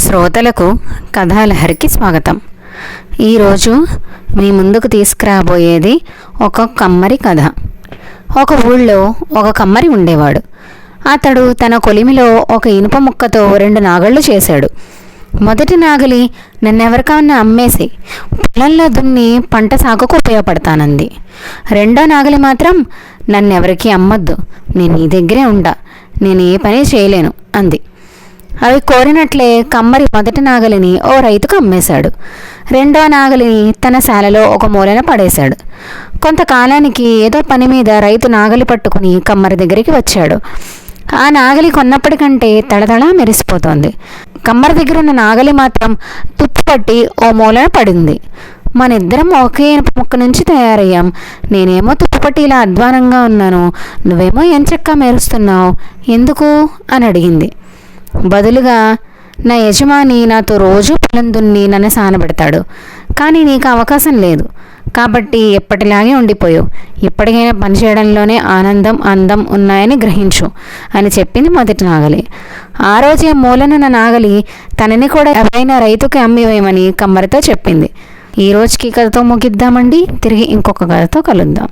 శ్రోతలకు కథాలహరికి స్వాగతం. ఈరోజు మీ ముందుకు తీసుకురాబోయేది ఒక కమ్మరి కథ. ఒక ఊళ్ళో ఒక కమ్మరి ఉండేవాడు. అతడు తన కొలిమిలో ఒక ఇనుప ముక్కతో 2 నాగళ్ళు చేశాడు. మొదటి నాగలి నన్నెవరికన్నా అమ్మేసి పొలంలో దున్ని పంట సాగుకు ఉపయోగపడతానంది. రెండో నాగలి మాత్రం నన్నెవరికి అమ్మొద్దు, నేను నీ దగ్గరే ఉండా, నేను ఏ పని చేయలేను అంది. అవి కోరినట్లే కమ్మరి మొదటి నాగలిని ఓ రైతుకు అమ్మేశాడు. రెండో నాగలిని తన శాలలో ఒక మూలన పడేశాడు. కొంతకాలానికి ఏదో పని మీద రైతు నాగలి పట్టుకుని కమ్మరి దగ్గరికి వచ్చాడు. ఆ నాగలి కొన్నప్పటికంటే తడతడా మెరిసిపోతోంది. కమ్మరి దగ్గర ఉన్న నాగలి మాత్రం తుప్పు పట్టి ఓ మూలన పడింది. మనిద్దరం ఒకే ఇనుప ముక్క నుంచి తయారయ్యాం. నేనేమో తుప్పుపట్టి ఇలా అధ్వానంగా ఉన్నాను, నువ్వేమో ఎంచక్కా మెరుస్తున్నావు, ఎందుకు అని అడిగింది. బదులుగా, నా యజమాని నాతో రోజు పొలం దున్ని నన్ను సానబెడతాడు, కానీ నీకు అవకాశం లేదు కాబట్టి ఎప్పటిలాగే ఉండిపోయావు. ఇప్పటికైనా పనిచేయడంలోనే ఆనందం అందం ఉన్నాయని గ్రహించు అని చెప్పింది మొదటి నాగలి. ఆ రోజే మూలనున్న నాగలి తనని కూడా ఎవరైనా రైతుకి అమ్మివేయమని కమ్మరితో చెప్పింది. ఈ రోజుకి కథతో ముగిద్దామండి. తిరిగి ఇంకొక కథతో కలుద్దాం.